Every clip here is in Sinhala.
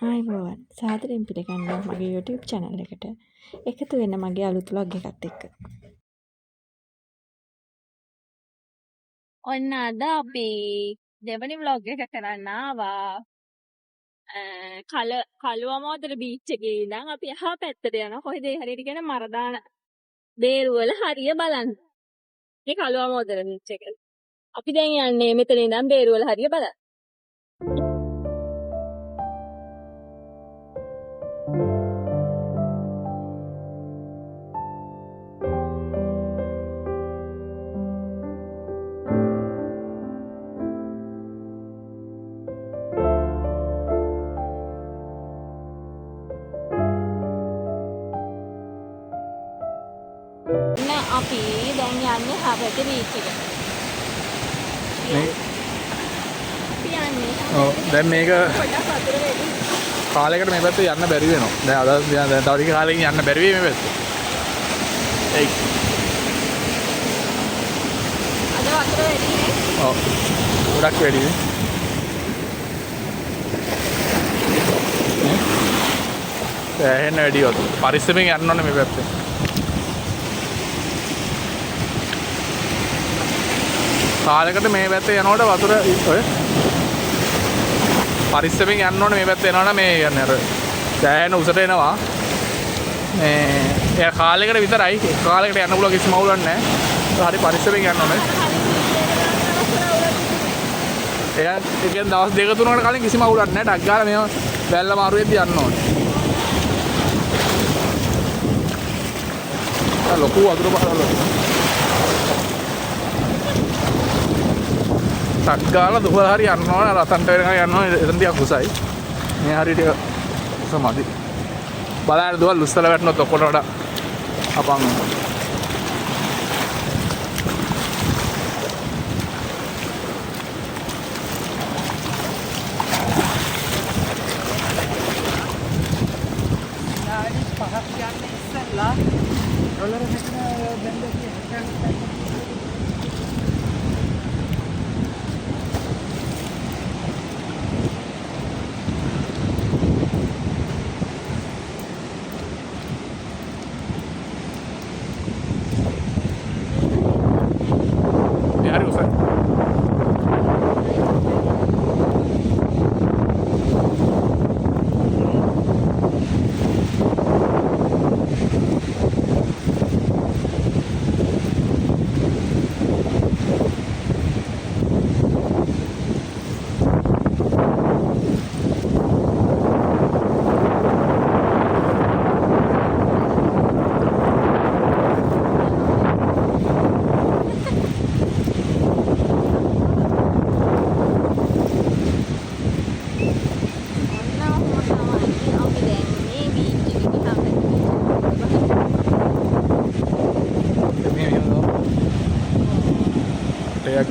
ආයිබෝවන් සාදරයෙන් පිළිගන්නවා මගේ YouTube channel එකට. එකතු වෙන්න මගේ අලුත් vlog එකත් එක්ක. ඔන්න අද අපි දෙවනි vlog එක කරන්න ආවා. කළුවමෝදර බීච් එකේ ඉඳන් අපි එහා පැත්තට යනවා. කොහෙද ඒ හරියට කියන මරදාන බේරුවල හරිය බලන්න. මේ කළුවමෝදර බීච් එක. අපි දැන් යන්නේ මෙතන ඉඳන් බේරුවල හරිය බලන්න. අපි දැන් යන්නේ හබට බීච් එකට. දැන් මේක කාලයකට මේ පැත්තේ යන්න බැරි වෙනවා. දැන් තව ටික කාලෙකින් යන්න බැරි වෙයි මේ පැත්තේ. එයි. අද වතුර වැඩි නේ? ඔව්. ගොඩක් වැඩි නේ. එහෙන්න වැඩි වතුර. පරිස්සමෙන් යන්න ඕනේ මේ පැත්තේ. කාලයකට මේ පැත්තේ යනකොට වතුර ඔය පරිස්සමෙන් යන්න ඕනේ මේ පැත්තේ යනවනම් මේ කියන්නේ අර සෑහෙන උසට එනවා මේ කාලයකට විතරයි කාලයකට යන්න පුළුවන් කිසිම අවුලක් නැහැ හරි පරිස්සමෙන් යන්න ඕනේ එයා කියන්නේ දවස් දෙක තුනකට කලින් කිසිම අවුලක් නැහැ ඩක් ගාලා මේව වැල්ල මාරුවෙද්දී යන්න ඕනේ ලොකු වතුර පාරවල ටක් ගාලා දුවලා හරි යන්න ඕන රතන්ට වෙනකන් යන්න ඕන එතන ටිකක් උසයි මේ හරියට සමදි බලන්න දුවල් උස්සලා වැටුණොත් ඔක්කොට වඩා අපන් නාඩි පහක් යන්නේ ඉස්සෙල්ලා ඩොලර් මෙතන බෙන්ඩ් එකේ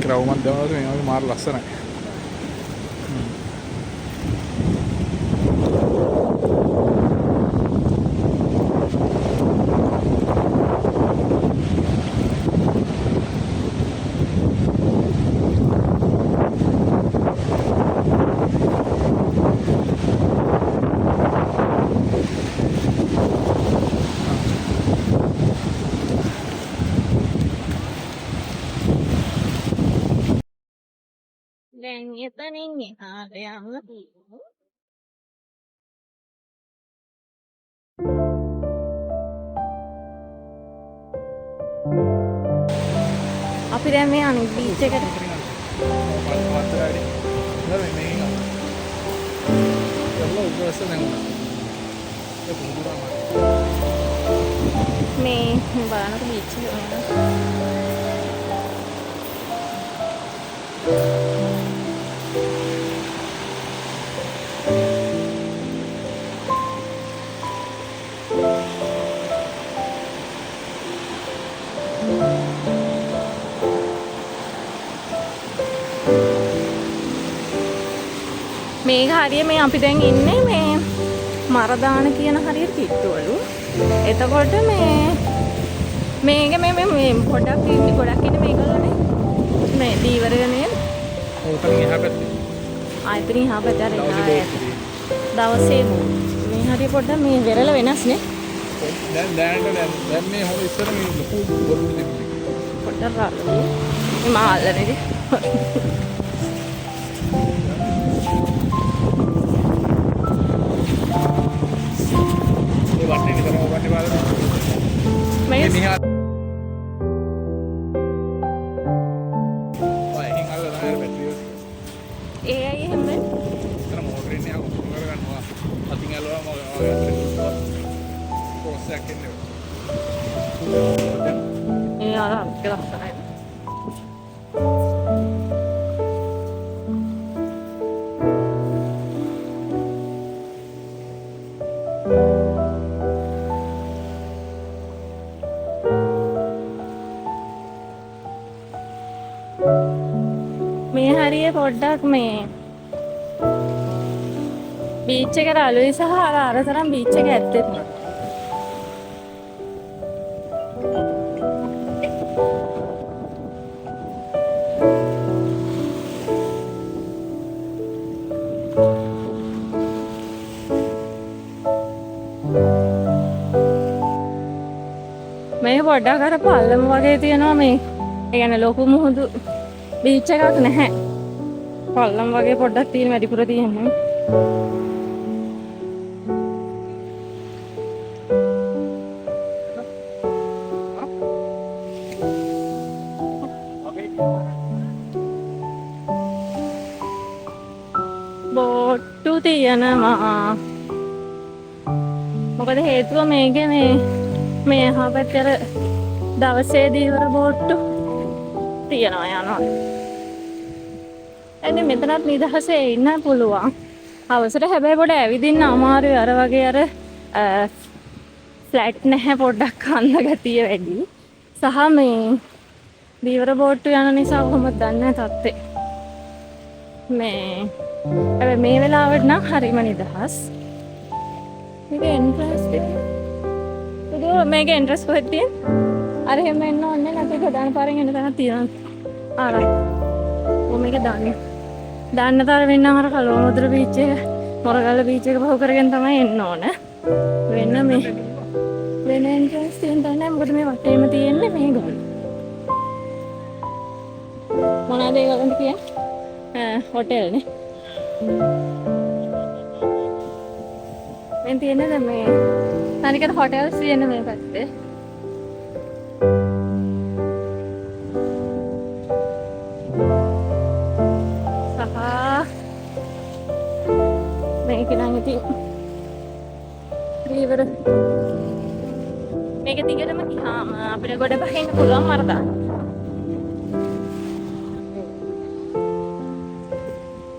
රවුමක් දානවා මේ වගේ මාර ලස්සනයි. දැන් එතනින් එහාට යන්න තියෙනවා. අපි දැන් මේ අනිත් බීච් එකට මේ බලන්නකො බීච් එක. මේක හරිය මේ අපි දැන් ඉන්නේ මේ මරදාන කියන හරියට පිට්ටුවලු. එතකොට මේක මේ පොඩක් ඉන්නේ මේකලනේ. මේ දීවරගනේ. ඔතන එහා පැත්තේ. ආයතනින් එහා පැත්තට එනවා. දවසේ මේ හරිය පොඩ්ඩක් මේ වෙරළ වෙනස් නේ. දැන් මේ හොම ඉස්සර මේ ලොකු බොරු තිබුණේ. පොඩ්ඩක් රාළු. මේ මාල්ලනේ. ඒ වටේ නිකන් වටේ බලන්න. මේ මිහා වයින් අල්ල දාලා බැටරිය. ඒ අය එහෙම එතන මෝටරේ ඉන්නේ අර උතුම් කරගන්නවා. අතින් ඇලුවාම ඔය අතට පොස් එකක් එන්නේ. ඒ අර ලස්සනයි. මේ හරිය පොඩ්ඩක් මේ බීච් එකට අලුයි සහ අර තරම් බීච් එක ඇත්තෙත් නෑ. මේ පොඩ්ඩක් අර පල්ලම වගේ තියෙනවා මේ. ඒ කියන්නේ ලොකු මුහුදු බීච් එකක් නැහැ. පල්ලම් වගේ පොඩ්ඩක් තියෙන වැඩිපුර තියෙන්නේ. බෝට්ටු තියෙනවා. මොකද හේතුව මේකේ මේ එහා පැත්තේ අර දවසේ දීවර බෝට්ටු තියනවා යනවා. එන්නේ මෙතනත් නිදහසේ ඉන්න පුළුවන්. අවසර හැබැයි පොඩ ඇවිදින්න අමාරුයි අර වගේ අර ෆ්ලැට් නැහැ පොඩ්ඩක් කන්න ගතිය වැඩි. සහ මේ දීවර බෝට්ටු යන නිසා කොහොමද දන්නේ තත්ත්වේ. හැබැයි මේ වෙලාවට නම් හරිම නිදහස්. මේක එන්ට්‍රන්ස් එක. මේක එන්ට්‍රන්ස් කොහෙද තියෙන්නේ? අර එහෙම එන්න ඕනේ නැත්නම් ප්‍රධාන පාරෙන් එන්න තැනක් තියෙනවා. ආරයි. මේක දාන්න තර වෙන්න අර කලවමුදුර බීච් එක මොරගල්ල බීච් එක පහු කරගෙන තමයි එන්න ඕන. වෙන එන්ට්‍රන්ස් තියෙන තැන නෑ. මොකද මේ වටේම තියෙන්නේ මේ ගල්. මොනවාද ඒ ගලන්ට කියන්නේ? හොටෙල් නේ. මේ තියෙන්නේ මේ තනිකර හොටෙල්ස් තියෙන මේ පැත්තේ. මේක නම් ඉතින් දීවර මේක දිගටම ගියාම අපිට ගොඩ බහින්න පුළුවන් මරදා.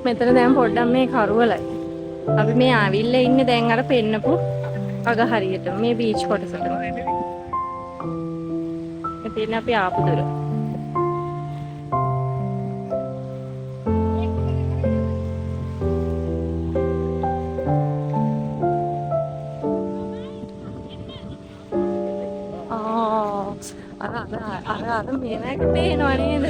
මෙතන දැන් පොඩ්ඩක් මේ කරුවලයි. අපි මේ ආවිල්ලා ඉන්නේ දැන් අර පෙන්නපු අග හරියට මේ බීච් කොටසට. මෙතන අපි ආපු දොර. අර මේනක පේනවා නේද?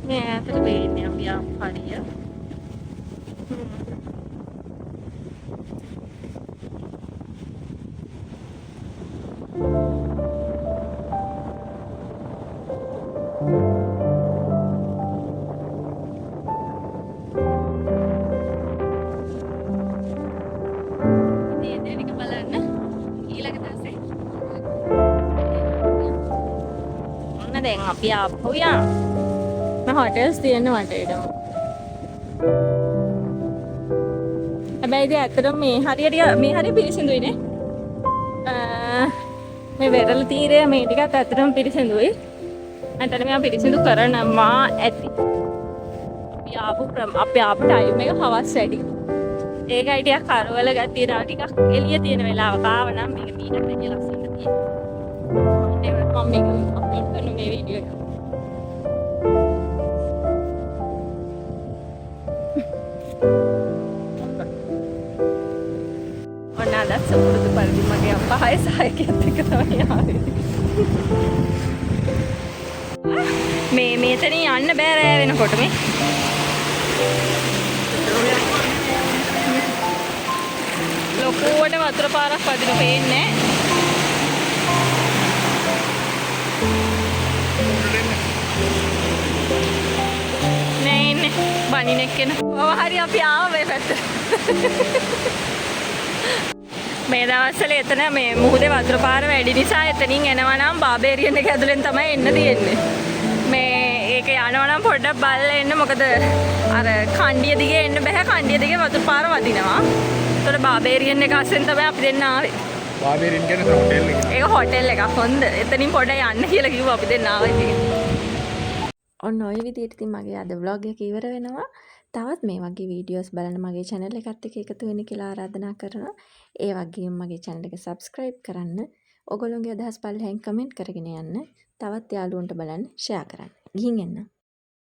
මේ ඈතට පේන්නේ අපි ආපු හරිය. දැන් අපි ආපහු යනවා. මේ හොටෙල්ස් තියෙන වටේටම. හැබැයි ඉතින් ඇත්තටම මේ හරිය පිරිසිදුයි නේ. මේ වෙරළ තීරය මේ ටිකත් ඇත්තටම පිරිසිදුයි. ඇත්තටම මේවා පිරිසිදු කරනවා ඇති. අපි ආපු ටයිම් එක හවස් වැඩි. ඒකයි ටිකක් කරවල ගතිය නා ටිකක් එළිය තියෙන වෙලාවක ආව නම් මේක මීටත් වැඩිය ලස්සනට තියෙනවා. මම මේක අප්ලෝඩ් කරන මේ වීඩියෝ එක. ඔන්න අද සුපුරුදු පරිදි මගේ අපහාය සහායකයෙක් එක්ක තමයි ආවේ. මේ මෙතනින් යන්න බෑ රෑ වෙනකොට මේ. ලොකුවට වතුර පාරක් වදින පේන්නේ නෑ ඉන්නේ බණිනෙක් කෙන. ඔව් හරි අපි ආව මේ පැත්තට. මේ දවස්වල එතන මේ මුහුදේ වතුර පාර වැඩි නිසා එතනින් එනවා නම් බාබේරියන් එක ඇතුලෙන් තමයි එන්න තියෙන්නේ. මේ ඒක යනවා නම් පොඩ්ඩක් බලලා එන්න මොකද අර කණ්ඩිය දිගේ එන්න බෑ. කණ්ඩිය දිගේ වතුර පාර වදිනවා. ඒතකොට බාබේරියන් එක අස්සෙන් තමයි අපි දෙන්න ආවේ. බාබේරියන් කියන්නේ හොටෙල් එක. ඒක හොටෙල් එකක් හොඳ. එතනින් පොඩ්ඩක් යන්න කියලා කිව්වා අපි දෙන්න ආවා ඉතින්. ඔන්න ඔය විදිහට ඉතින් මගේ අද vlog එක ඉවර වෙනවා. තවත් මේ වගේ වීඩියෝස් බලන්න මගේ channel එකත් එක්ක එකතු වෙන්න කියලා ආරාධනා කරනවා. ඒ වගේම මගේ channel එක subscribe කරන්න. ඔයගොල්ලෝගේ අදහස් පල්ලෙහෙන් comment කරගෙන යන්න. තවත් යාළුවන්ට බලන්න share කරන්න. ගිහින් එන්න.